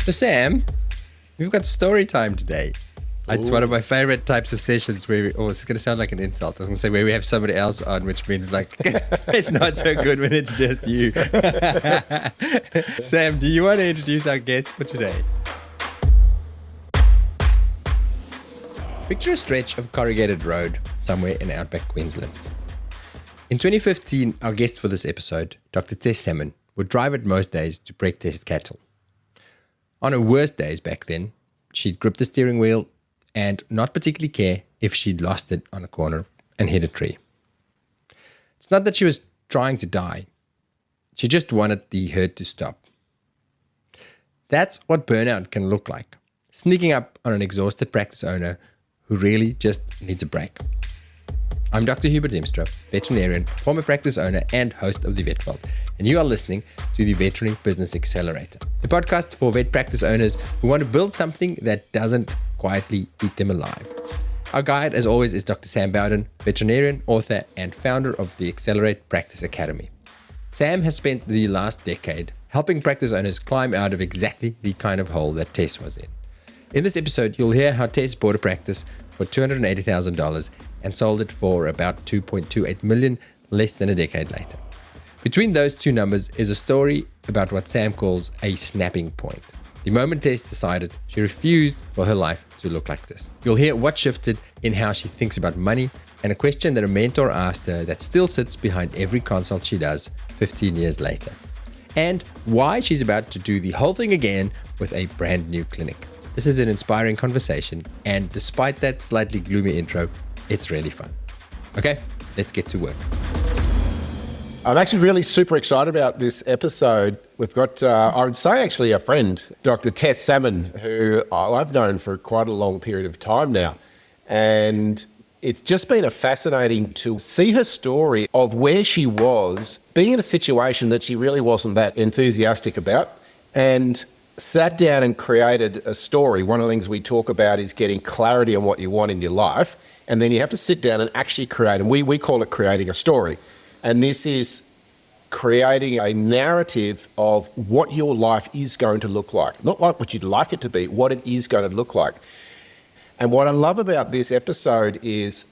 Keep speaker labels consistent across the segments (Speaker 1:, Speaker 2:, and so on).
Speaker 1: So Sam, we've got story time today. It's one of my favorite types of sessions where it's going to sound like an insult. I was going to say where we have somebody else on, which means like it's not so good when it's just you. Sam, do you want to introduce our guest for today? Picture a stretch of corrugated road somewhere in outback Queensland. In 2015, our guest for this episode, Dr. Tess Salmon, would drive it most days to preg test cattle. On her worst days back then, she'd grip the steering wheel and not particularly care if she'd lost it on a corner and hit a tree. It's not that she was trying to die. She just wanted the herd to stop. That's what burnout can look like, sneaking up on an exhausted practice owner who really just needs a break. I'm Dr. Hubert Dimstra, veterinarian, former practice owner and host of The Vet Vault, and you are listening to the Veterinary Business Accelerator, the podcast for vet practice owners who want to build something that doesn't quietly eat them alive. Our guide, as always, is Dr. Sam Bowden, veterinarian, author, and founder of the Accelerate Practice Academy. Sam has spent the last decade helping practice owners climb out of exactly the kind of hole that Tess was in. In this episode, you'll hear how Tess bought a practice for $280,000 and sold it for about $2.28 million less than a decade later. Between those two numbers is a story about what Sam calls a snapping point. The moment Tess decided she refused for her life to look like this. You'll hear what shifted in how she thinks about money and a question that a mentor asked her that still sits behind every consult she does 15 years later. And why she's about to do the whole thing again with a brand new clinic. This is an inspiring conversation, and despite that slightly gloomy intro, it's really fun. Okay, let's get to work.
Speaker 2: I'm actually really super excited about this episode. We've got, I would say actually a friend, Dr. Tess Salmon, who I've known for quite a long period of time now. And it's just been fascinating to see her story of where she was, being in a situation that she really wasn't that enthusiastic about, and sat down and created a story. One of the things we talk about is getting clarity on what you want in your life. And then you have to sit down and actually create, and we call it creating a story. And this is creating a narrative of what your life is going to look like. Not like what you'd like it to be, what it is going to look like. And what I love about this episode is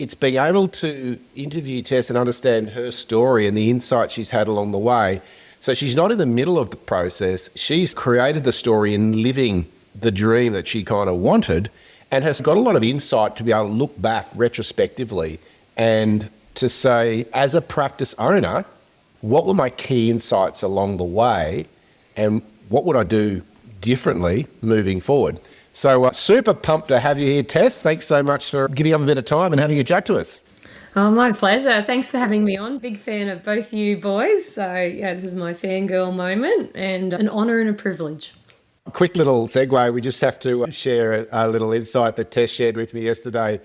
Speaker 2: it's being able to interview Tess and understand her story and the insight she's had along the way. So she's not in the middle of the process. She's created the story and living the dream that she kind of wanted, and has got a lot of insight to be able to look back retrospectively and to say, as a practice owner, what were my key insights along the way and what would I do differently moving forward? So super pumped to have you here, Tess. Thanks so much for giving up a bit of time and having a chat to us.
Speaker 3: Oh, my pleasure. Thanks for having me on. Big fan of both you boys. So, yeah, this is my fangirl moment and an honour and a privilege.
Speaker 2: Quick little segue. We just have to share a little insight that Tess shared with me yesterday.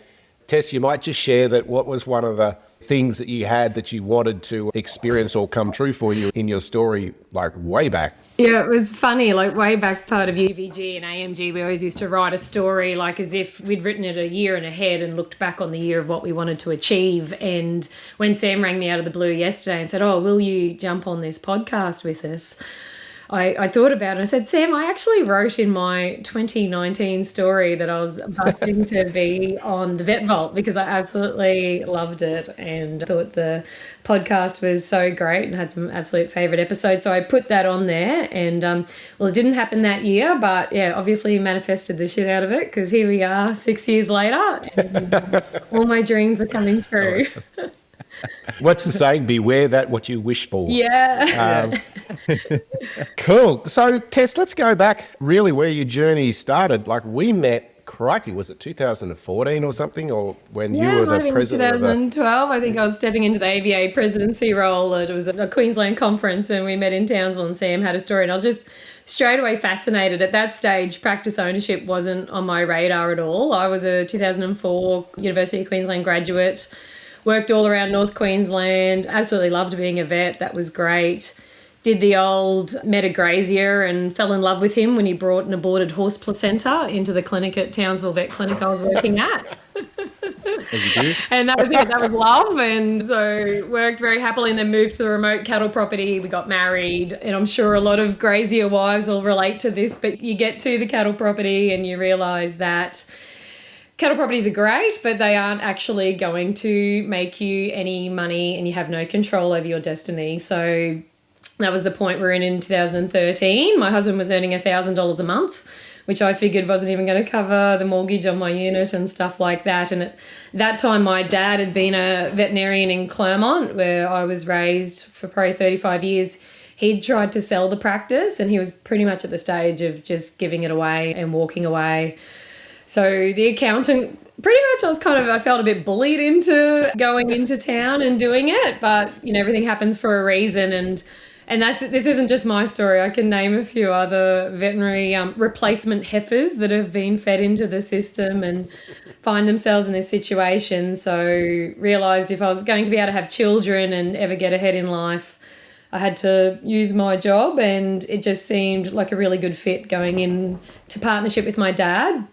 Speaker 2: Tess, you might just share that what was one of the things that you had that you wanted to experience or come true for you in your story, like way back?
Speaker 3: Yeah, it was funny, like way back part of UVG and AMG, we always used to write a story like as if we'd written it a year and ahead and looked back on the year of what we wanted to achieve. And when Sam rang me out of the blue yesterday and said, oh, will you jump on this podcast with us? I thought about it and I said, Sam, I actually wrote in my 2019 story that I was busting to be on the Vet Vault because I absolutely loved it and thought the podcast was so great and had some absolute favourite episodes. So I put that on there and, well, it didn't happen that year, but yeah, obviously manifested the shit out of it because here we are 6 years later and all my dreams are coming true.
Speaker 2: Awesome. What's the saying? Beware that what you wish for.
Speaker 3: Yeah.
Speaker 2: Cool. So, Tess, let's go back really where your journey started. Like we met, crikey, was it 2014 or something? Or when you were the president of
Speaker 3: 2012. I think I was stepping into the AVA presidency role. It was a Queensland conference and we met in Townsville and Sam had a story and I was just straight away fascinated. At that stage, practice ownership wasn't on my radar at all. I was a 2004 University of Queensland graduate. Worked all around North Queensland, absolutely loved being a vet. That was great. Did the old met a grazier and fell in love with him when he brought an aborted horse placenta into the clinic at Townsville Vet Clinic I was working at.
Speaker 1: as you do.
Speaker 3: And that was it. That was love. And so worked very happily and then moved to the remote cattle property. We got married. And I'm sure a lot of grazier wives will relate to this, but you get to the cattle property and you realise that cattle properties are great, but they aren't actually going to make you any money and you have no control over your destiny. So that was the point we're in 2013. My husband was earning $1,000 a month, which I figured wasn't even going to cover the mortgage on my unit and stuff like that. And at that time, my dad had been a veterinarian in Claremont, where I was raised for probably 35 years. He'd tried to sell the practice and he was pretty much at the stage of just giving it away and walking away. So the accountant, pretty much I felt a bit bullied into going into town and doing it, but everything happens for a reason. And this isn't just my story. I can name a few other veterinary replacement heifers that have been fed into the system and find themselves in this situation. So realised if I was going to be able to have children and ever get ahead in life, I had to use my job, and it just seemed like a really good fit going into partnership with my dad.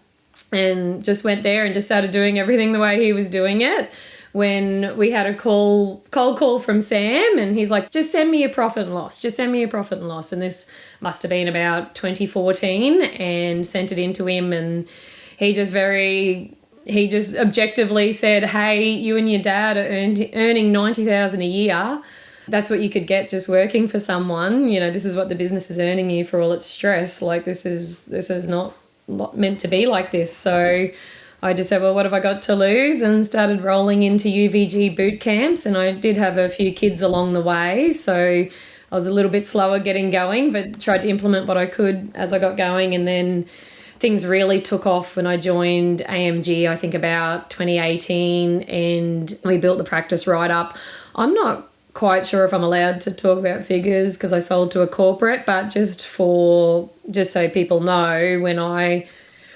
Speaker 3: And just went there and just started doing everything the way he was doing it. When we had a cold call from Sam, and he's like, just send me your profit and loss. Just send me your profit and loss. And this must have been about 2014, and sent it into him. And he just objectively said, hey, you and your dad are earning $90,000 a year. That's what you could get just working for someone. This is what the business is earning you for all its stress. Like this is not meant to be like this. So I just said, well, what have I got to lose? And started rolling into UVG boot camps. And I did have a few kids along the way. So I was a little bit slower getting going, but tried to implement what I could as I got going. And then things really took off when I joined AMG, I think about 2018, and we built the practice right up. I'm not quite sure if I'm allowed to talk about figures because I sold to a corporate, but just so people know,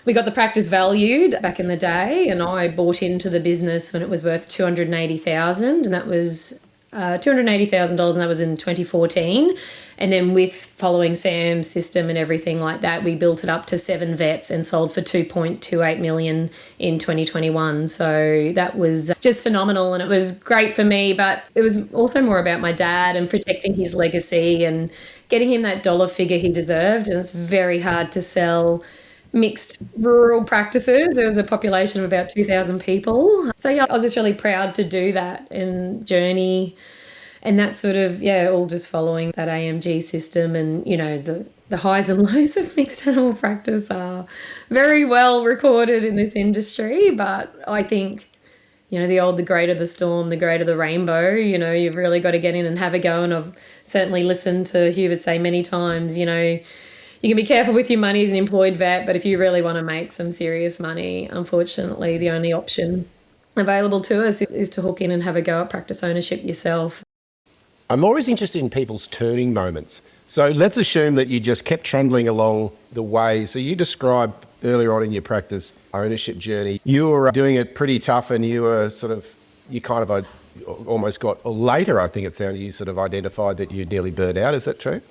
Speaker 3: we got the practice valued back in the day, and I bought into the business when it was worth $280,000, and that was $280,000, and that was in 2014. And then with following Sam's system and everything like that, we built it up to 7 vets and sold for $2.28 million in 2021. So that was just phenomenal, and it was great for me, but it was also more about my dad and protecting his legacy and getting him that dollar figure he deserved. And it's very hard to sell mixed rural practices. There was a population of about 2,000 people. So yeah, I was just really proud to do that and journey. And that sort of, all just following that AMG system. And, the highs and lows of mixed animal practice are very well recorded in this industry. But I think, the greater the storm, the greater the rainbow. You've really got to get in and have a go. And I've certainly listened to Hubert say many times, you can be careful with your money as an employed vet, but if you really want to make some serious money, unfortunately, the only option available to us is to hook in and have a go at practice ownership yourself.
Speaker 2: I'm always interested in people's turning moments. So let's assume that you just kept trundling along the way. So you described earlier on in your practice ownership journey, you were doing it pretty tough, and you were almost got later, I think it sounded, you sort of identified that you nearly burned out. Is that true?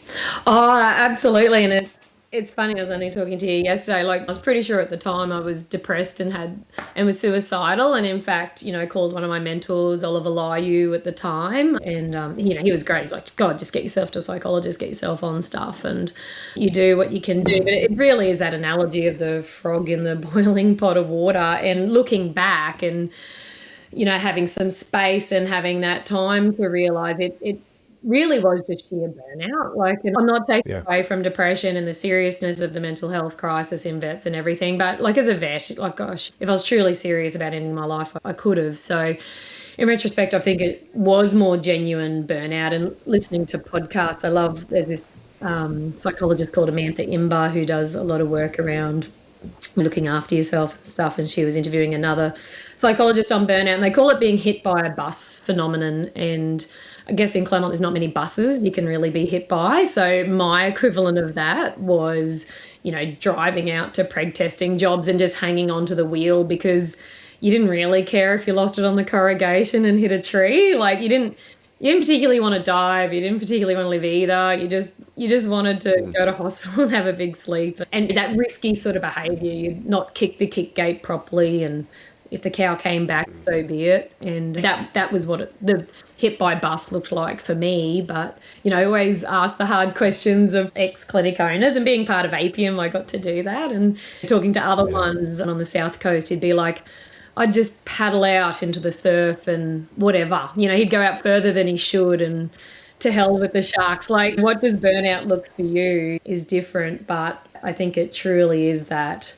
Speaker 3: Oh, absolutely. And it's funny, I was only talking to you yesterday, I was pretty sure at the time I was depressed and was suicidal, and in fact, called one of my mentors, Oliver Lyu, at the time, and he was great. He's like, God, just get yourself to a psychologist, get yourself on stuff, and you do what you can do. But it really is that analogy of the frog in the boiling pot of water, and looking back and having some space and having that time to realise it really was just sheer burnout. And I'm not taking away from depression and the seriousness of the mental health crisis in vets and everything, but as a vet, gosh, if I was truly serious about ending my life, I could have. So in retrospect, I think it was more genuine burnout. And listening to podcasts, there's this psychologist called Amantha Imber who does a lot of work around looking after yourself and stuff, and she was interviewing another psychologist on burnout, and they call it being hit by a bus phenomenon. And I guess in Claremont there's not many buses you can really be hit by, so my equivalent of that was driving out to preg testing jobs and just hanging onto the wheel because you didn't really care if you lost it on the corrugation and hit a tree. You didn't particularly want to dive. You didn't particularly want to live either. You just wanted to go to hospital and have a big sleep. And that risky sort of behaviour, you'd not kick the kick gate properly and, if the cow came back, so be it. And that was what the hit by bus looked like for me. But, I always ask the hard questions of ex-clinic owners, and being part of APIM, I got to do that. And talking to other ones on the South Coast, he'd be like, I'd just paddle out into the surf and whatever. He'd go out further than he should, and to hell with the sharks. Like, what does burnout look for you is different, but I think it truly is that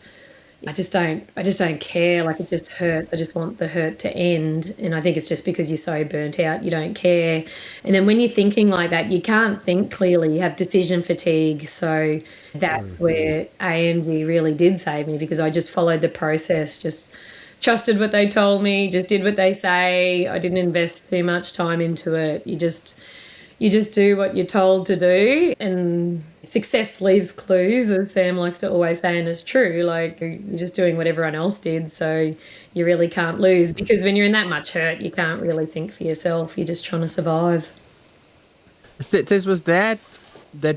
Speaker 3: I just don't care. Like, it just hurts. I just want the hurt to end. And I think it's just because you're so burnt out, you don't care. And then when you're thinking like that, you can't think clearly. You have decision fatigue. So that's where AMG really did save me, because I just followed the process, just trusted what they told me, just did what they say. I didn't invest too much time into it. You just do what you're told to do, and success leaves clues, as Sam likes to always say, and it's true. Like, you're just doing what everyone else did, so you really can't lose, because when you're in that much hurt, you can't really think for yourself. You're just trying to survive.
Speaker 1: Tess, was that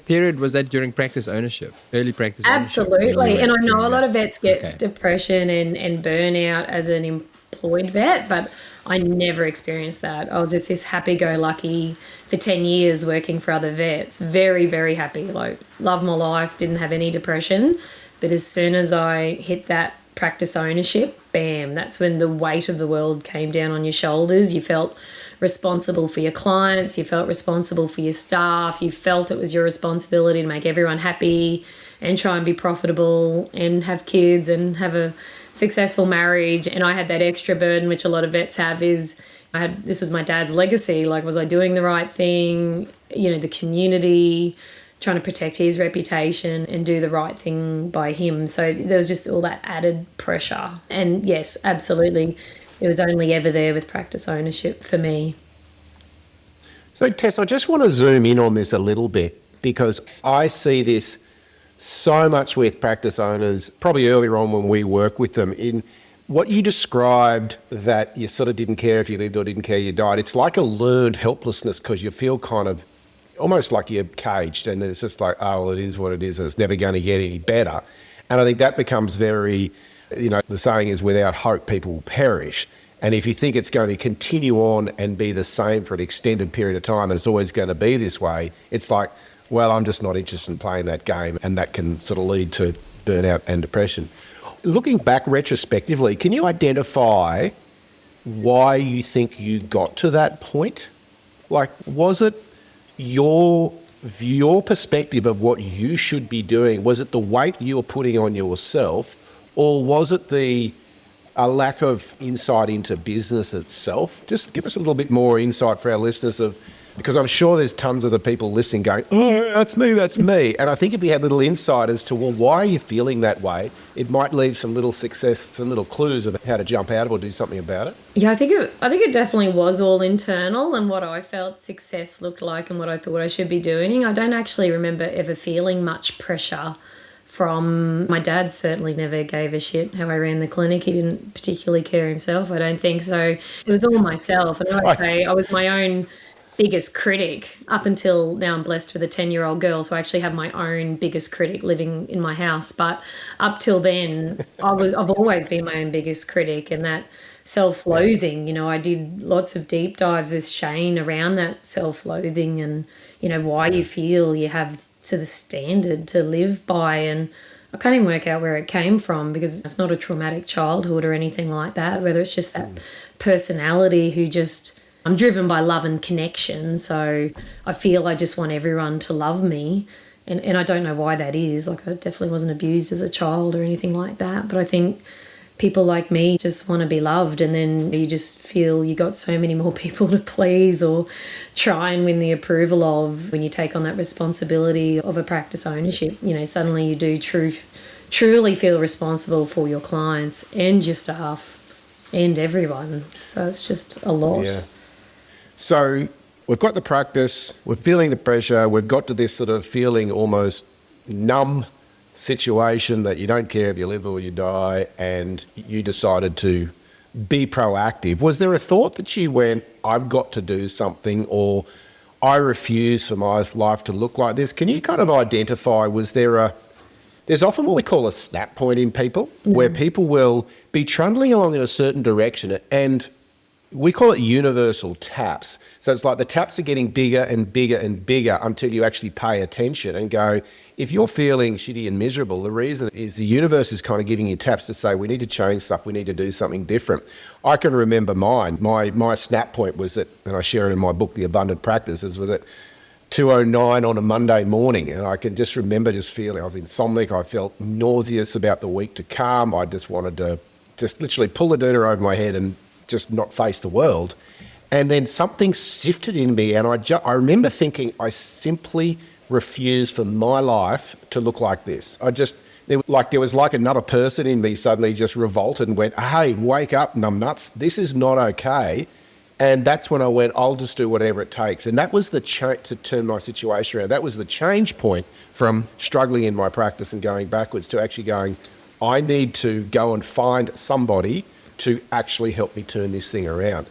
Speaker 1: period, was that during practice ownership, early practice ownership?
Speaker 3: Absolutely. And I know a lot of vets get depression and burnout as an employed vet, but I never experienced that. I was just this happy-go-lucky for 10 years working for other vets. Very, very happy. Like, loved my life, didn't have any depression. But as soon as I hit that practice ownership, bam, that's when the weight of the world came down on your shoulders. You felt responsible for your clients. You felt responsible for your staff. You felt it was your responsibility to make everyone happy and try and be profitable and have kids and have a successful marriage. And I had that extra burden, which a lot of vets have, is this was my dad's legacy. Like, was I doing the right thing? The community, trying to protect his reputation and do the right thing by him. So there was just all that added pressure. And yes, absolutely, it was only ever there with practice ownership for me.
Speaker 2: So Tess, I just want to zoom in on this a little bit, because I see this so much with practice owners, probably earlier on when we work with them, in what you described, that you sort of didn't care if you lived or didn't care you died. It's like a learned helplessness, because you feel kind of almost like you're caged, and it's just like, oh, well, it is what it is, and it's never going to get any better. And I think that becomes very, the saying is, without hope, people will perish. And if you think it's going to continue on and be the same for an extended period of time, and it's always going to be this way, it's like, well, I'm just not interested in playing that game, and that can sort of lead to burnout and depression. Looking back retrospectively, can you identify why you think you got to that point? Like, was it your perspective of what you should be doing? Was it the weight you were putting on yourself, or was it a lack of insight into business itself? Just give us a little bit more insight for our listeners, because I'm sure there's tons of the people listening going, oh, that's me. And I think if we had little insight as to, well, why are you feeling that way, it might leave some little clues of how to jump out of or do something about it.
Speaker 3: Yeah, I think it definitely was all internal, and what I felt success looked like and what I thought I should be doing. I don't actually remember ever feeling much pressure from my dad. Certainly never gave a shit how I ran the clinic. He didn't particularly care himself, I don't think so. It was all myself. And I'd say I was my own biggest critic up until now. I'm blessed with a 10-year-old girl, so I actually have my own biggest critic living in my house. But up till then, I've always been my own biggest critic, and that self-loathing, I did lots of deep dives with Shane around that self-loathing and, why you feel you have to the standard to live by. And I can't even work out where it came from, because it's not a traumatic childhood or anything like that, whether it's just that personality who just, I'm driven by love and connection. So I feel I just want everyone to love me. And I don't know why that is. Like, I definitely wasn't abused as a child or anything like that. But I think people like me just want to be loved, and then you just feel you got so many more people to please or try and win the approval of. When you take on that responsibility of a practice ownership, suddenly you do truly feel responsible for your clients and your staff and everyone. So it's just a lot.
Speaker 2: Yeah. So we've got the practice, we're feeling the pressure, we've got to this sort of feeling almost numb situation that you don't care if you live or you die, and you decided to be proactive. Was there a thought that you went, I've got to do something, or I refuse for my life to look like this? Can you kind of identify, there's there's often what we call a snap point in people, where people will be trundling along in a certain direction, and we call it universal taps. So it's like the taps are getting bigger and bigger and bigger until you actually pay attention and go, if you're feeling shitty and miserable, the reason is the universe is kind of giving you taps to say, we need to change stuff, we need to do something different. I can remember mine. My snap point was at, and I share it in my book, The Abundant Practices, was at 2:09 on a Monday morning. And I can just remember just feeling, I was insomniac, I felt nauseous about the week to come. I just wanted to just literally pull the doona over my head and just not face the world. And then something shifted in me, and I remember thinking, I simply refuse for my life to look like this. There was like another person in me suddenly just revolted and went, hey, wake up, numbnuts, this is not okay. And that's when I went, I'll just do whatever it takes. And that was the to turn my situation around. That was the change point from struggling in my practice and going backwards to actually going, I need to go and find somebody to actually help me turn this thing around.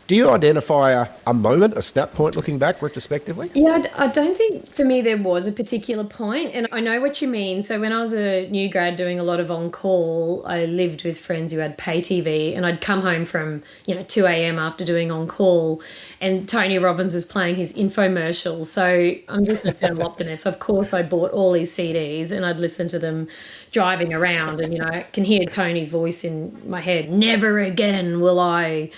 Speaker 2: Do you identify a moment, a snap point looking back retrospectively?
Speaker 3: Yeah, I don't think for me there was a particular point, and I know what you mean. So when I was a new grad doing a lot of on-call, I lived with friends who had pay TV, and I'd come home from 2 a.m. after doing on-call, and Tony Robbins was playing his infomercials. So I'm just an eternal optimist. Of course, I bought all these CDs, and I'd listen to them driving around, and I can hear Tony's voice in my head, never again will I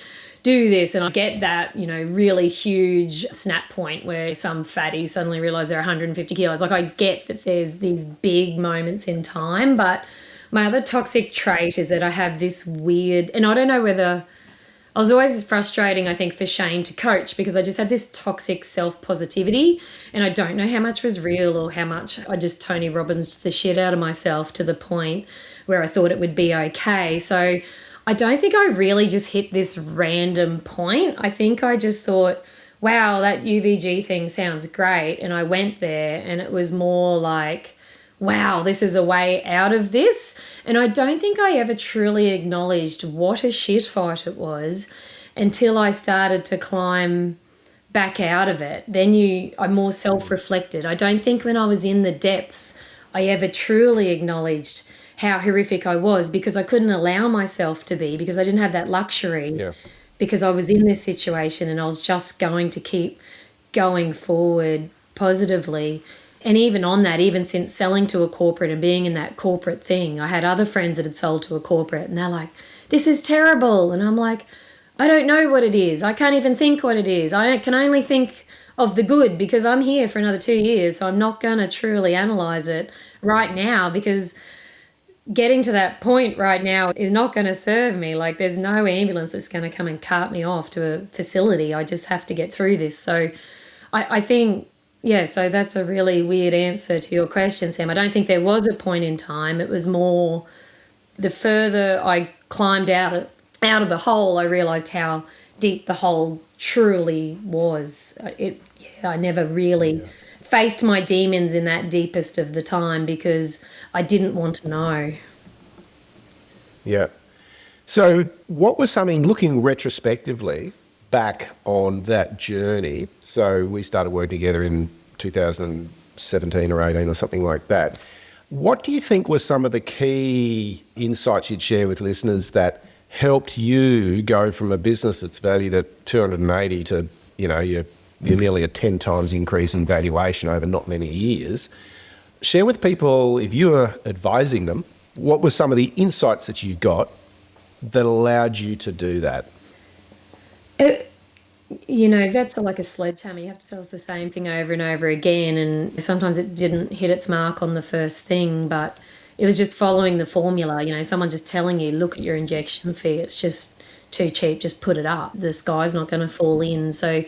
Speaker 3: do this. And I get that, really huge snap point where some fatty suddenly realize they're 150 kilos. Like, I get that there's these big moments in time, but my other toxic trait is that I have this weird, and I don't know whether, I was always frustrating, I think, for Shane to coach, because I just had this toxic self-positivity, and I don't know how much was real or how much I just Tony Robbins the shit out of myself to the point where I thought it would be okay. So I don't think I really just hit this random point. I think I just thought, wow, that UVG thing sounds great. And I went there, and it was more like, wow, this is a way out of this. And I don't think I ever truly acknowledged what a shit fight it was until I started to climb back out of it. Then I'm more self-reflected. I don't think when I was in the depths, I ever truly acknowledged how horrific I was, because I couldn't allow myself to be, because I didn't have that luxury, because I was in this situation and I was just going to keep going forward positively. And even on that, even since selling to a corporate and being in that corporate thing, I had other friends that had sold to a corporate, and they're like, this is terrible. And I'm like, I don't know what it is. I can't even think what it is. I can only think of the good, because I'm here for another 2 years. So I'm not going to truly analyze it right now, because getting to that point right now is not going to serve me. Like, there's no ambulance that's going to come and cart me off to a facility. I just have to get through this. So I think, so that's a really weird answer to your question, Sam. I don't think there was a point in time. It was more the further I climbed out of the hole, I realised how deep the hole truly was. I never really faced my demons in that deepest of the time, because I didn't want to know.
Speaker 2: Yeah. So what was something, looking retrospectively back on that journey, so we started working together in 2017 or 18 or something like that, what do you think were some of the key insights you'd share with listeners that helped you go from a business that's valued at 280 to, you're nearly a 10 times increase in valuation over not many years? Share with people, if you were advising them, what were some of the insights that you got that allowed you to do that?
Speaker 3: Vets are like a sledgehammer. You have to tell us the same thing over and over again. And sometimes it didn't hit its mark on the first thing, but it was just following the formula. Someone just telling you, look at your injection fee. It's just too cheap. Just put it up. The sky's not going to fall in. So,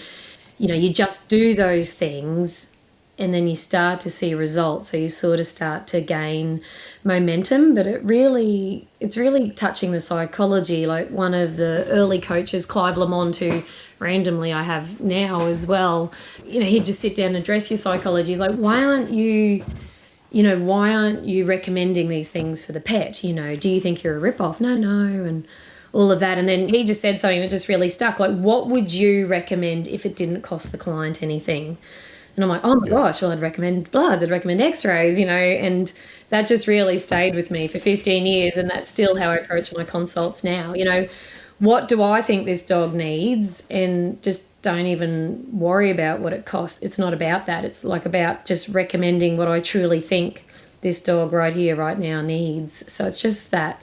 Speaker 3: you just do those things, and then you start to see results. So you sort of start to gain momentum, but it's really touching the psychology. Like, one of the early coaches, Clive Lamont, who randomly I have now as well, he'd just sit down and address your psychology. He's like, why aren't you recommending these things for the pet? Do you think you're a rip-off? No, and all of that. And then he just said something that just really stuck. Like, what would you recommend if it didn't cost the client anything? And I'm like, oh my gosh, well, I'd recommend bloods, I'd recommend x-rays, and that just really stayed with me for 15 years. And that's still how I approach my consults now. What do I think this dog needs? And just don't even worry about what it costs. It's not about that. It's like about just recommending what I truly think this dog right here, right now needs. So it's just that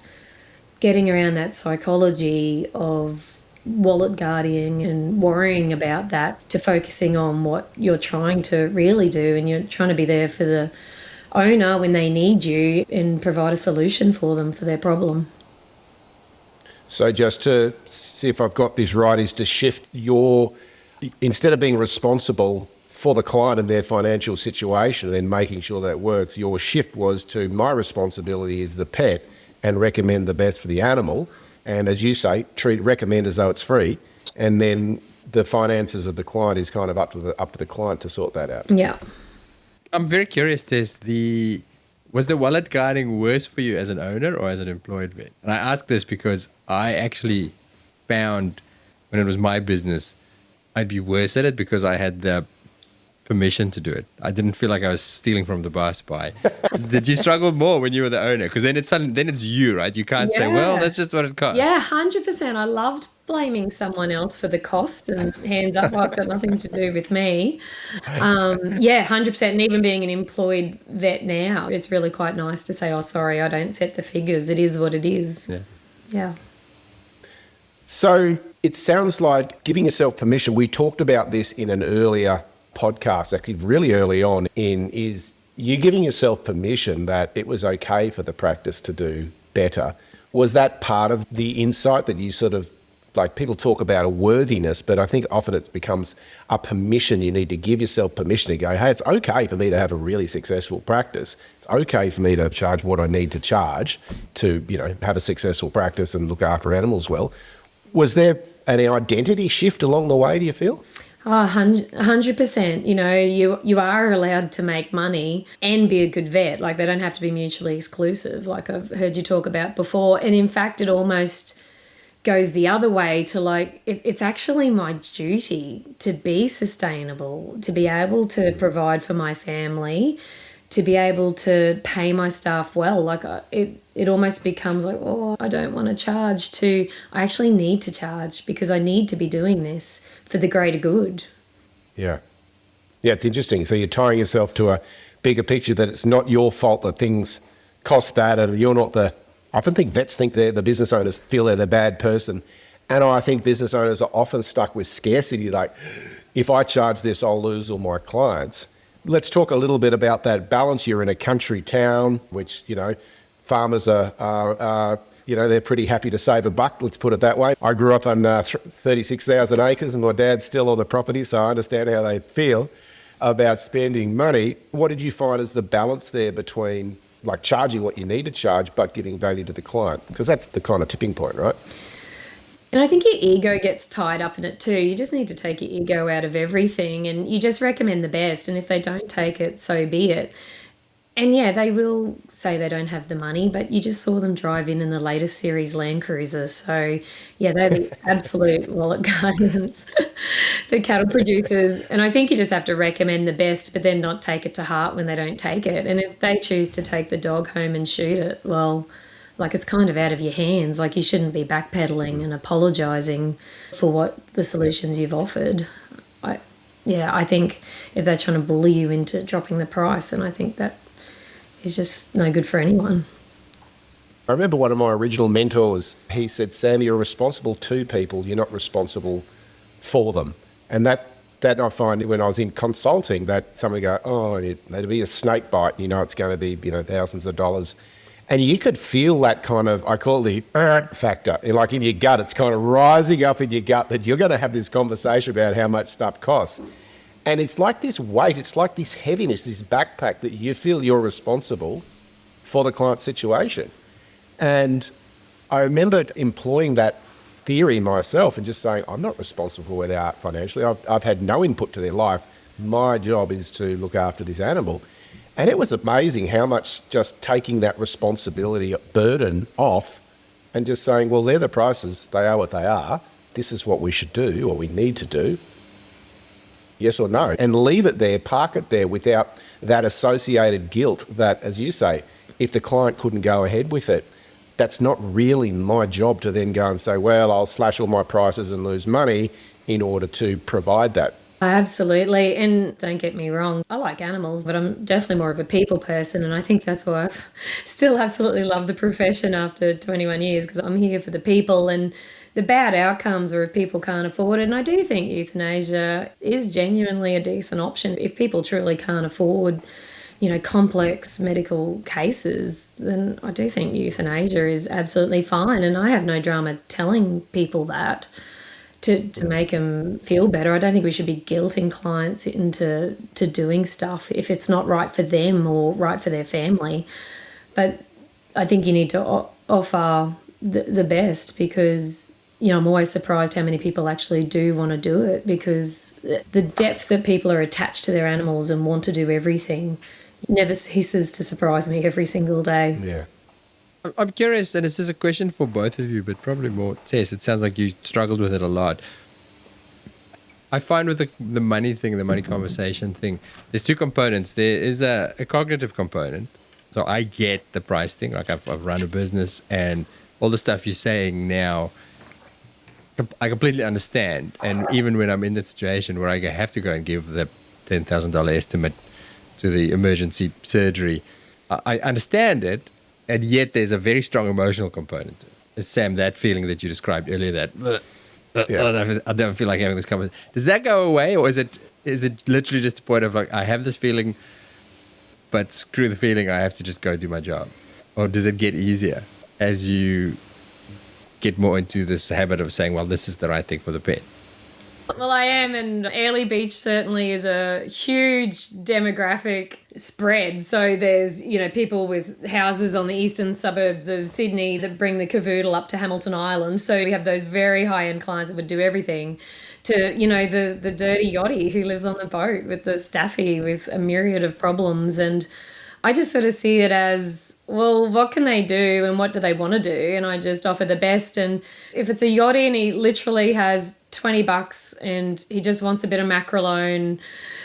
Speaker 3: getting around that psychology of wallet guarding and worrying about that to focusing on what you're trying to really do, and you're trying to be there for the owner when they need you and provide a solution for them for their problem.
Speaker 2: So just to see if I've got this right, is to shift instead of being responsible for the client and their financial situation and then making sure that works, your shift was to my responsibility is the pet and recommend the best for the animal. And as you say, recommend as though it's free. And then the finances of the client is kind of up to the client to sort that out.
Speaker 3: Yeah.
Speaker 1: I'm very curious, Tess, was the wallet guarding worse for you as an owner or as an employed vet? And I ask this because I actually found when it was my business, I'd be worse at it because I had the permission to do it. I didn't feel like I was stealing from the boss by. Did you struggle more when you were the owner? Because then it's you, right? You can't say, well, that's just what it costs.
Speaker 3: Yeah, 100%. I loved blaming someone else for the cost and hands up, it's got nothing to do with me. 100%. And even being an employed vet now, it's really quite nice to say, oh, sorry, I don't set the figures. It is what it is. Yeah.
Speaker 2: So it sounds like giving yourself permission. We talked about this in an earlier podcast, actually really early on, is you giving yourself permission that it was okay for the practice to do better. Was that part of the insight that you sort of, like, people talk about a worthiness, but I think often it becomes a permission. You need to give yourself permission to go, hey, it's okay for me to have a really successful practice. It's okay for me to charge what I need to charge to, have a successful practice and look after animals well. Was there an identity shift along the way, do you feel?
Speaker 3: Oh, 100%. You are allowed to make money and be a good vet. Like, they don't have to be mutually exclusive, like I've heard you talk about before. And in fact, it almost goes the other way to, like, it's actually my duty to be sustainable, to be able to provide for my family, to be able to pay my staff well. Like, it almost becomes like, oh, I don't want to charge, to I actually need to charge because I need to be doing this for the greater good.
Speaker 2: Yeah, it's interesting. So you're tying yourself to a bigger picture, that it's not your fault that things cost that, and you're not I often think vets think the business owners feel they're the bad person. And I think business owners are often stuck with scarcity. Like, if I charge this, I'll lose all my clients. Let's talk a little bit about that balance. You're in a country town, which, farmers are they're pretty happy to save a buck, let's put it that way. I grew up on 36,000 acres and my dad's still on the property, so I understand how they feel about spending money. What did you find as the balance there between, like, charging what you need to charge but giving value to the client? Because that's the kind of tipping point, right?
Speaker 3: And I think your ego gets tied up in it too. You just need to take your ego out of everything, and you just recommend the best. And if they don't take it, so be it. And yeah, they will say they don't have the money, but you just saw them drive in the latest series Land Cruiser. So yeah, they're the absolute wallet guardians, the cattle producers. And I think you just have to recommend the best, but then not take it to heart when they don't take it. And if they choose to take the dog home and shoot it, well, like, it's kind of out of your hands. Like, you shouldn't be backpedaling and apologising for what the solutions you've offered. I think if they're trying to bully you into dropping the price, then I think that is just no good for anyone.
Speaker 2: I remember one of my original mentors, he said, Sam, you're responsible to people, you're not responsible for them. And that I find when I was in consulting, that somebody go, there'd be a snake bite, it's going to be, thousands of dollars. And you could feel that kind of, I call it the factor, like in your gut, it's kind of rising up in your gut that you're going to have this conversation about how much stuff costs. And it's like this weight, it's like this heaviness, this backpack that you feel you're responsible for the client's situation. And I remember employing that theory myself and just saying, I'm not responsible for that financially. I've had no input to their life. My job is to look after this animal. And it was amazing how much just taking that responsibility burden off and just saying, well, they're the prices, they are what they are. This is what we should do or we need to do. yes or no, and leave it there, park it there without that associated guilt that, as you say, if the client couldn't go ahead with it, that's not really my job to then go and say, well, I'll slash all my prices and lose money in order to provide that.
Speaker 3: Absolutely. And don't get me wrong, I like animals, but I'm definitely more of a people person. And I think that's why I've still absolutely love the profession after 21 years, because I'm here for the people. And the bad outcomes are if people can't afford it. And I do think euthanasia is genuinely a decent option. If people truly can't afford, complex medical cases, then I do think euthanasia is absolutely fine. And I have no drama telling people that. To make them feel better. I don't think we should be guilting clients into doing stuff if it's not right for them or right for their family. But I think you need to offer the best, because, I'm always surprised how many people actually do want to do it, because the depth that people are attached to their animals and want to do everything never ceases to surprise me every single day.
Speaker 2: Yeah.
Speaker 1: I'm curious, and this is a question for both of you, but probably more Tess. It sounds like you struggled with it a lot. I find with the money thing, the money conversation thing, there's two components. There is a cognitive component. So I get the price thing. Like I've run a business, and all the stuff you're saying now, I completely understand. And even when I'm in that situation where I have to go and give the $10,000 estimate to the emergency surgery, I understand it. And yet there's a very strong emotional component to it. Sam, that feeling that you described earlier, that I don't feel like having this conversation. Does that go away, or is it literally just a point of like, I have this feeling, but screw the feeling, I have to just go do my job? Or does it get easier as you get more into this habit of saying, well, this is the right thing for the pet?
Speaker 3: Well, I am, and Airlie Beach certainly is a huge demographic spread. So there's, people with houses on the eastern suburbs of Sydney that bring the cavoodle up to Hamilton Island. So we have those very high-end clients that would do everything, to, the dirty yachty who lives on the boat with the staffy with a myriad of problems. And I just sort of see it as, well, what can they do and what do they want to do? And I just offer the best. And if it's a yachty and he literally has $20 and he just wants a bit of macaroni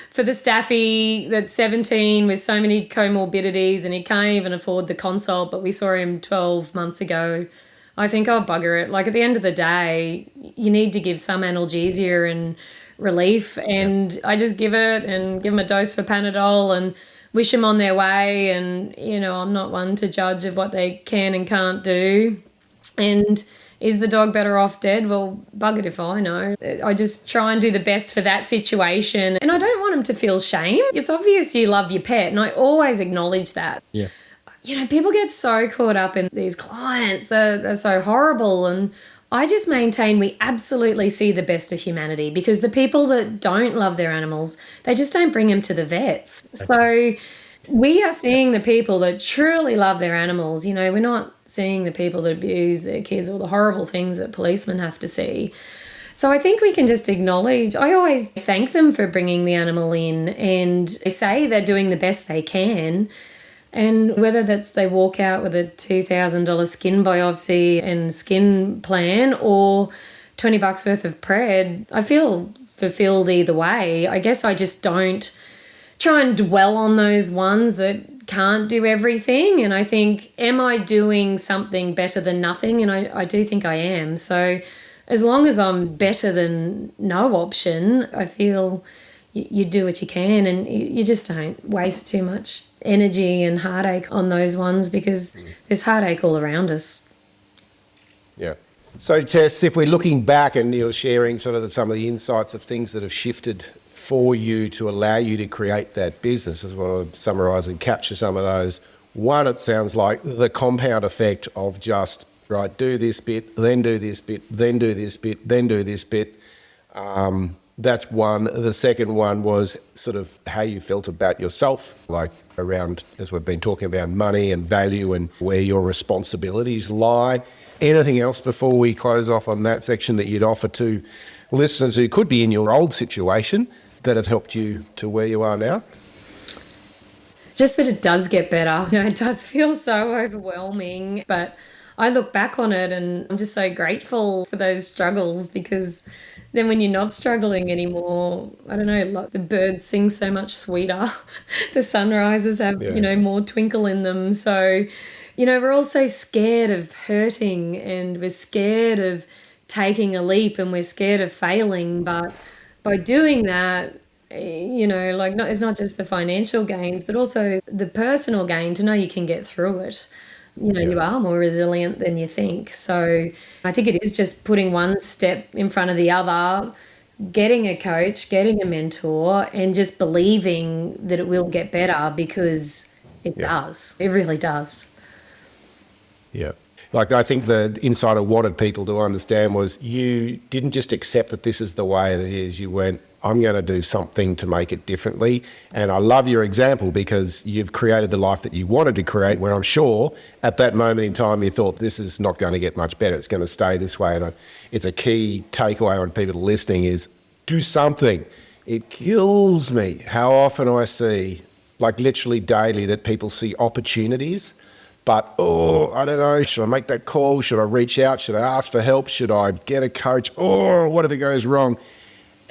Speaker 3: for the staffy that's 17 with so many comorbidities and he can't even afford the consult, but we saw him 12 months ago, I think I'll bugger it. Like, at the end of the day, you need to give some analgesia and relief, and I just give it and give them a dose for Panadol and wish them on their way. And, I'm not one to judge of what they can and can't do. And is the dog better off dead? Well, bug it if I know. I just try and do the best for that situation. And I don't want them to feel shame. It's obvious you love your pet, and I always acknowledge that.
Speaker 1: Yeah.
Speaker 3: People get so caught up in these clients. They're so horrible. And I just maintain we absolutely see the best of humanity, because the people that don't love their animals, they just don't bring them to the vets. So we are seeing the people that truly love their animals. We're not seeing the people that abuse their kids or the horrible things that policemen have to see. So I think we can just acknowledge, I always thank them for bringing the animal in, and say they're doing the best they can. And whether that's they walk out with a $2,000 skin biopsy and skin plan or $20 worth of pred, I feel fulfilled either way. I guess I just don't try and dwell on those ones that can't do everything. And I think, am I doing something better than nothing? And I do think I am. So as long as I'm better than no option, I feel you do what you can, and you just don't waste too much energy and heartache on those ones, because there's heartache all around us.
Speaker 2: Yeah. So, Tess, if we're looking back and you're sharing sort of some of the insights of things that have shifted for you to allow you to create that business, as well as summarise and capture some of those. One, it sounds like the compound effect of just, right, do this bit, then do this bit, then do this bit, then do this bit. That's one. The second one was sort of how you felt about yourself, like around, as we've been talking about, money and value and where your responsibilities lie. Anything else before we close off on that section that you'd offer to listeners who could be in your old situation that has helped you to where you are now?
Speaker 3: Just that it does get better. It does feel so overwhelming, but I look back on it and I'm just so grateful for those struggles, because then when you're not struggling anymore, I don't know, like the birds sing so much sweeter. The sunrises have,
Speaker 2: Yeah.
Speaker 3: more twinkle in them. So, we're all so scared of hurting and we're scared of taking a leap and we're scared of failing. But by doing that, like it's not just the financial gains, but also the personal gain to know you can get through it.
Speaker 2: Yeah.
Speaker 3: You are more resilient than you think. So I think it is just putting one step in front of the other, getting a coach, getting a mentor, and just believing that it will get better because it
Speaker 2: Yeah.
Speaker 3: does. It really does.
Speaker 2: Yeah. Like, I think the insider wanted people to understand was you didn't just accept that this is the way it is. You went, I'm going to do something to make it differently. And I love your example because you've created the life that you wanted to create, where I'm sure at that moment in time you thought this is not going to get much better. It's going to stay this way. And it's a key takeaway on people listening is do something. It kills me how often I see, like literally daily, that people see opportunities but, I don't know, should I make that call? Should I reach out? Should I ask for help? Should I get a coach? What if it goes wrong?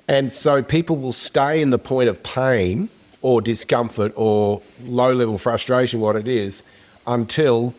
Speaker 2: And so people will stay in the point of pain or discomfort or low-level frustration, what it is, until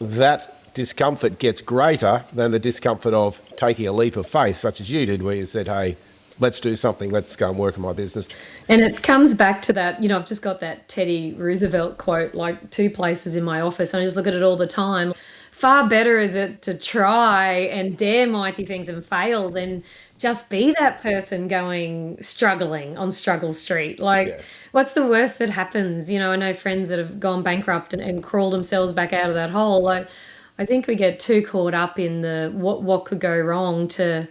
Speaker 2: that discomfort gets greater than the discomfort of taking a leap of faith, such as you did, where you said, hey, let's do something. Let's go and work on my business.
Speaker 3: And it comes back to that, I've just got that Teddy Roosevelt quote, like 2 places in my office, and I just look at it all the time. Far better is it to try and dare mighty things and fail than just be that person struggling on Struggle Street. Like, what's the worst that happens? I know friends that have gone bankrupt and crawled themselves back out of that hole. Like, I think we get too caught up in the what could go wrong to...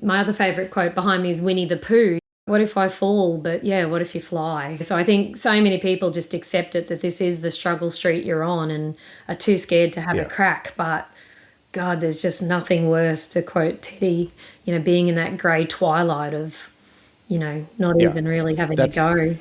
Speaker 3: My other favourite quote behind me is Winnie the Pooh. What if I fall? But yeah, what if you fly? So I think so many people just accept it that this is the struggle street you're on and are too scared to have a crack. But God, there's just nothing worse, to quote Teddy, being in that grey twilight of, not even really having a go.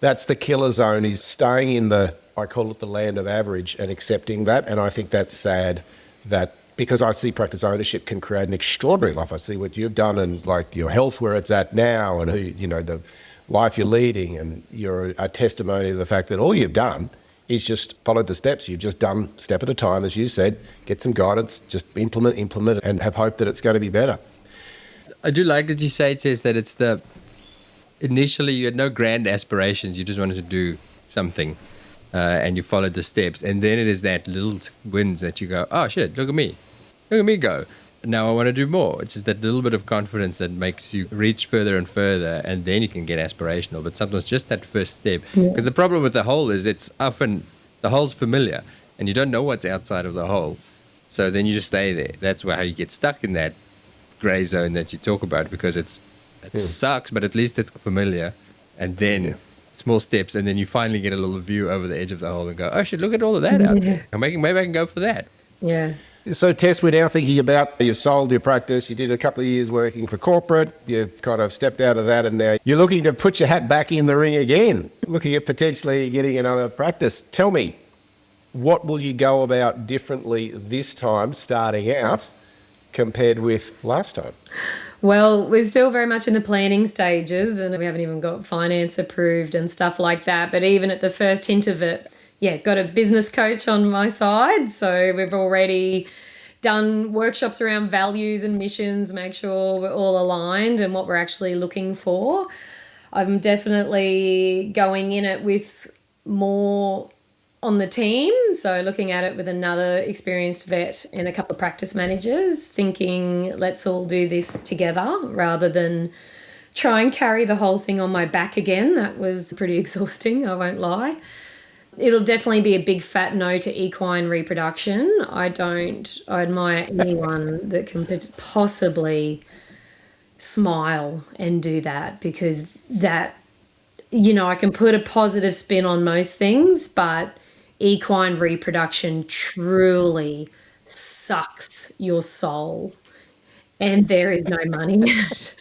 Speaker 2: That's the killer zone, is staying in I call it the land of average, and accepting that. And I think that's sad that, because I see practice ownership can create an extraordinary life. I see what you've done and like your health where it's at now and the life you're leading, and you're a testimony to the fact that all you've done is just follow the steps. You've just done step at a time, as you said, get some guidance, just implement and have hope that it's going to be better.
Speaker 1: I do like that you say, Tess, that initially you had no grand aspirations. You just wanted to do something and you followed the steps. And then it is that little wins that you go, oh shit, look at me. Look at me go. Now I want to do more. It's just that little bit of confidence that makes you reach further and further, and then you can get aspirational. But sometimes just that first step. Because the problem with the hole is it's often, the hole's familiar, and you don't know what's outside of the hole. So then you just stay there. That's how you get stuck in that gray zone that you talk about, because it sucks, but at least it's familiar. And then small steps, and then you finally get a little view over the edge of the hole and go, oh shit, look at all of that out there. Maybe I can go for that.
Speaker 3: Yeah.
Speaker 2: So, Tess, we're now thinking about, you sold your practice, you did a couple of years working for corporate, you've kind of stepped out of that, and now you're looking to put your hat back in the ring again, looking at potentially getting another practice. Tell me, what will you go about differently this time, starting out, compared with last time?
Speaker 3: Well, we're still very much in the planning stages, and we haven't even got finance approved and stuff like that. But even at the first hint of it, got a business coach on my side. So we've already done workshops around values and missions, make sure we're all aligned and what we're actually looking for. I'm definitely going in it with more on the team. So looking at it with another experienced vet and a couple of practice managers, thinking let's all do this together rather than try and carry the whole thing on my back again. That was pretty exhausting, I won't lie. It'll definitely be a big fat no to equine reproduction. I admire anyone that can possibly smile and do that, because that, I can put a positive spin on most things, but equine reproduction truly sucks your soul, and there is no money in it.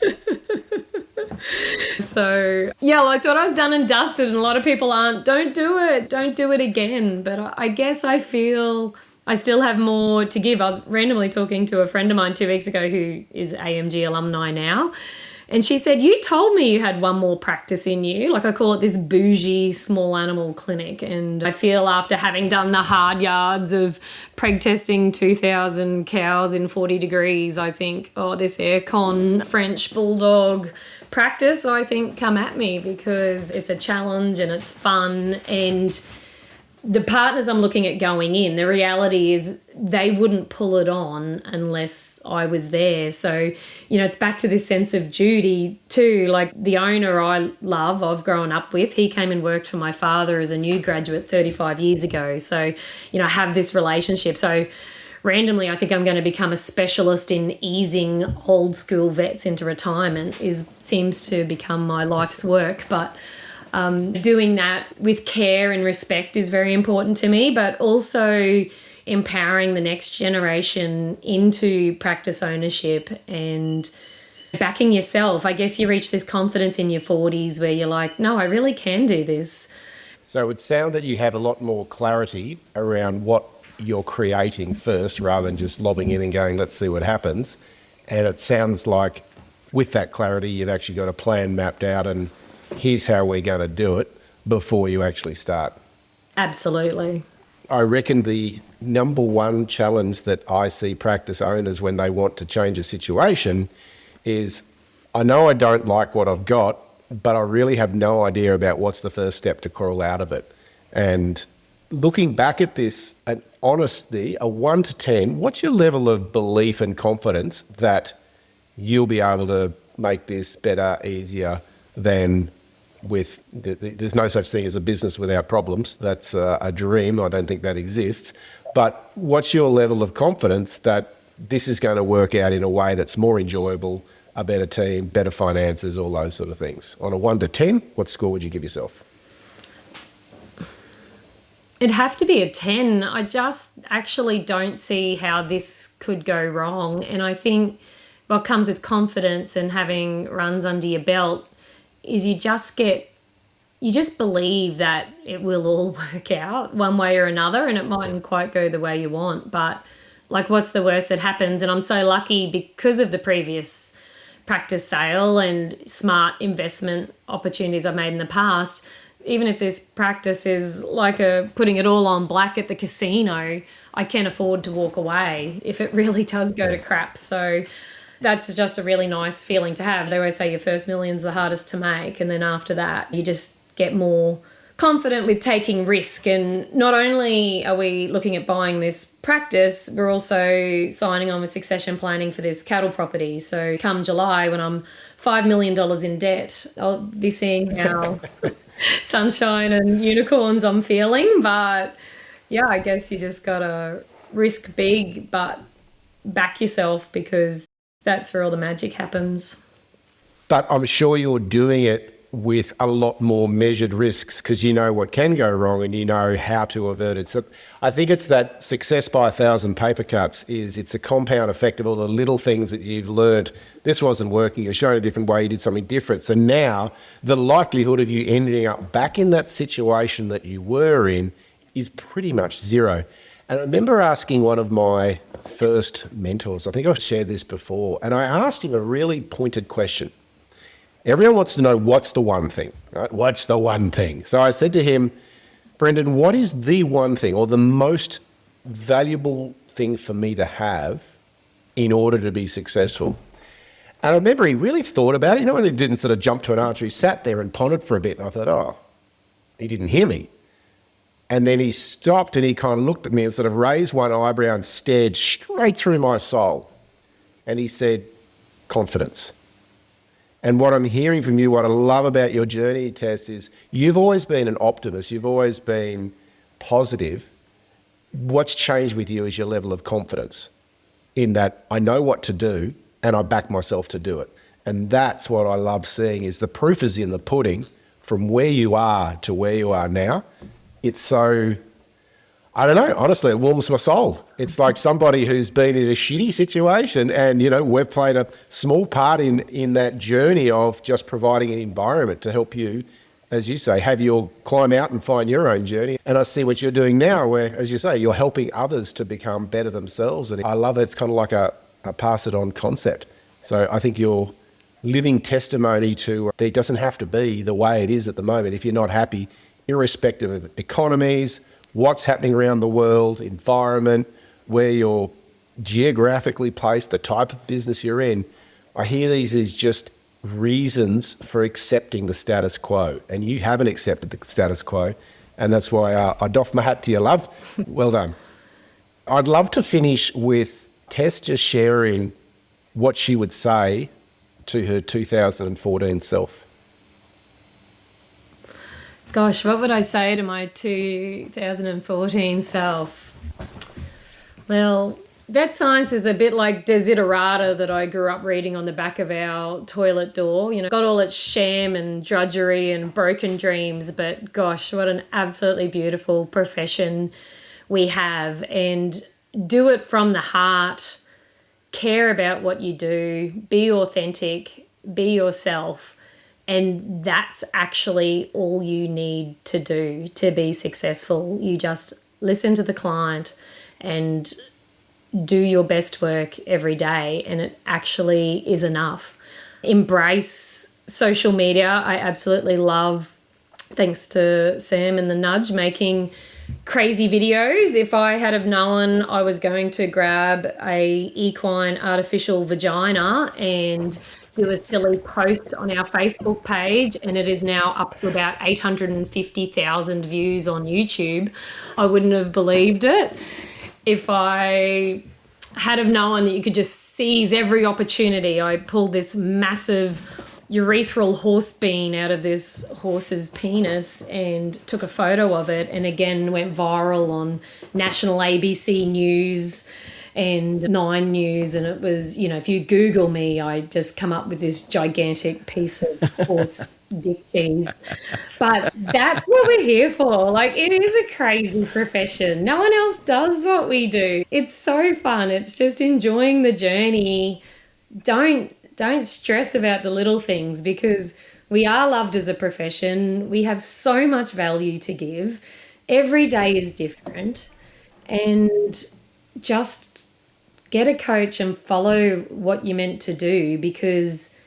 Speaker 3: So, I thought I was done and dusted, and a lot of people aren't. Don't do it again. But I guess I feel I still have more to give. I was randomly talking to a friend of mine 2 weeks ago who is AMG alumni now. And she said, you told me you had one more practice in you. Like, I call it this bougie small animal clinic. And I feel after having done the hard yards of preg testing 2,000 cows in 40 degrees, I think, oh, this aircon French bulldog practice, I think, come at me, because it's a challenge and it's fun. And the partners I'm looking at going in, the reality is they wouldn't pull it on unless I was there. So, it's back to this sense of duty too. Like, the owner I love, I've grown up with, he came and worked for my father as a new graduate 35 years ago. So, I have this relationship. So randomly, I think I'm going to become a specialist in easing old school vets into retirement seems to become my life's work. But doing that with care and respect is very important to me, but also empowering the next generation into practice ownership and backing yourself. I guess you reach this confidence in your 40s where you're like, no, I really can do this.
Speaker 2: So it would sound that you have a lot more clarity around what you're creating first, rather than just lobbing in and going, let's see what happens. And it sounds like with that clarity, you've actually got a plan mapped out, and here's how we're going to do it before you actually start.
Speaker 3: Absolutely.
Speaker 2: I reckon the number one challenge that I see practice owners when they want to change a situation is, I know I don't like what I've got, but I really have no idea about what's the first step to crawl out of it. And looking back at this, an honesty, a 1 to 10, what's your level of belief and confidence that you'll be able to make this better, easier than with, there's no such thing as a business without problems. That's a dream. I don't think that exists. But what's your level of confidence that this is going to work out in a way that's more enjoyable, a better team, better finances, all those sort of things? On a 1 to 10, what score would you give yourself?
Speaker 3: It'd have to be a 10. I just actually don't see how this could go wrong. And I think what comes with confidence and having runs under your belt is you just believe that it will all work out one way or another, and it mightn't quite go the way you want. But like, what's the worst that happens? And I'm so lucky because of the previous practice sale and smart investment opportunities I've made in the past. Even if this practice is like putting it all on black at the casino, I can afford to walk away if it really does go to crap. So that's just a really nice feeling to have. They always say your first million's the hardest to make, and then after that you just get more confident with taking risk. And not only are we looking at buying this practice, we're also signing on with succession planning for this cattle property. So come July, when I'm $5 million in debt, I'll be seeing how sunshine and unicorns I'm feeling. But yeah, I guess you just gotta risk big but back yourself, because that's where all the magic happens.
Speaker 2: But I'm sure you're doing it with a lot more measured risks, because you know what can go wrong and you know how to avert it. So I think it's that success by 1,000 paper cuts it's a compound effect of all the little things that you've learned. This wasn't working, you're showing a different way, you did something different. So now the likelihood of you ending up back in that situation that you were in is pretty much zero. And I remember asking one of my first mentors, I think I've shared this before, and I asked him a really pointed question. Everyone wants to know what's the one thing, right? What's the one thing? So I said to him, Brendan, what is the one thing or the most valuable thing for me to have in order to be successful? And I remember he really thought about it. And he didn't sort of jump to an answer. He sat there and pondered for a bit. And I thought, oh, he didn't hear me. And then he stopped and he kind of looked at me and sort of raised one eyebrow and stared straight through my soul. And he said, confidence. And what I'm hearing from you, what I love about your journey, Tess, is you've always been an optimist. You've always been positive. What's changed with you is your level of confidence in that I know what to do and I back myself to do it. And that's what I love seeing, is the proof is in the pudding from where you are to where you are now. It's so, I don't know, honestly, it warms my soul. It's like somebody who's been in a shitty situation and, you know, we've played a small part in that journey of just providing an environment to help you as you say, have you climb out and find your own journey. And I see what you're doing now where, as you say, you're helping others to become better themselves. And I love that it's kind of like a pass it on concept. So I think you're living testimony to it doesn't have to be the way it is at the moment if you're not happy, irrespective of economies, what's happening around the world, environment, where you're geographically placed, the type of business you're in. I hear these as just reasons for accepting the status quo, and you haven't accepted the status quo, and that's why I doff my hat to you, love. Well done. I'd love to finish with Tess just sharing what she would say to her 2014 self.
Speaker 3: Gosh, what would I say to my 2014 self? Well, that science is a bit like Desiderata that I grew up reading on the back of our toilet door. You know, got all its sham and drudgery and broken dreams, but gosh, what an absolutely beautiful profession we have. And do it from the heart, care about what you do, be authentic, be yourself. And that's actually all you need to do to be successful. You just listen to the client and do your best work every day, and it actually is enough. Embrace social media. I absolutely love, thanks to Sam and the Nudge, making crazy videos. If I had have known I was going to grab a equine artificial vagina and do a silly post on our Facebook page, and it is now up to about 850,000 views on YouTube, I wouldn't have believed it. If I had have known that you could just seize every opportunity, I pulled this massive urethral horse bean out of this horse's penis and took a photo of it, and again went viral on national ABC News and 9 News. And it was, you know, if you Google me, I just come up with this gigantic piece of horse dick cheese. But that's what we're here for. Like, it is a crazy profession. No one else does what we do. It's so fun. It's just enjoying the journey. Don't stress about the little things, because we are loved as a profession. We have so much value to give. Every day is different. And just get a coach and follow what you're meant to do, because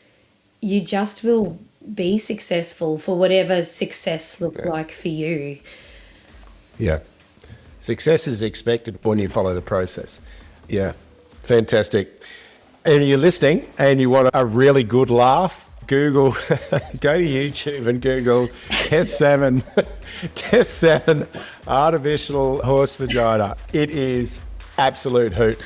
Speaker 3: you just will be successful for whatever success looks like for you.
Speaker 2: Yeah. Success is expected when you follow the process. Yeah. Fantastic. And you're listening and you want a really good laugh, Google, go to YouTube and Google Tess Salmon, Tess Salmon artificial horse vagina. It is absolute hoot.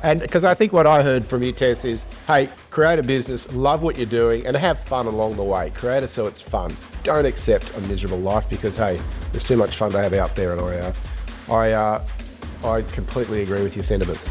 Speaker 2: And because I think what I heard from you, Tess, is, hey, create a business, love what you're doing, and have fun along the way. Create it so it's fun. Don't accept a miserable life, because, hey, there's too much fun to have out there. And I completely agree with your sentiments.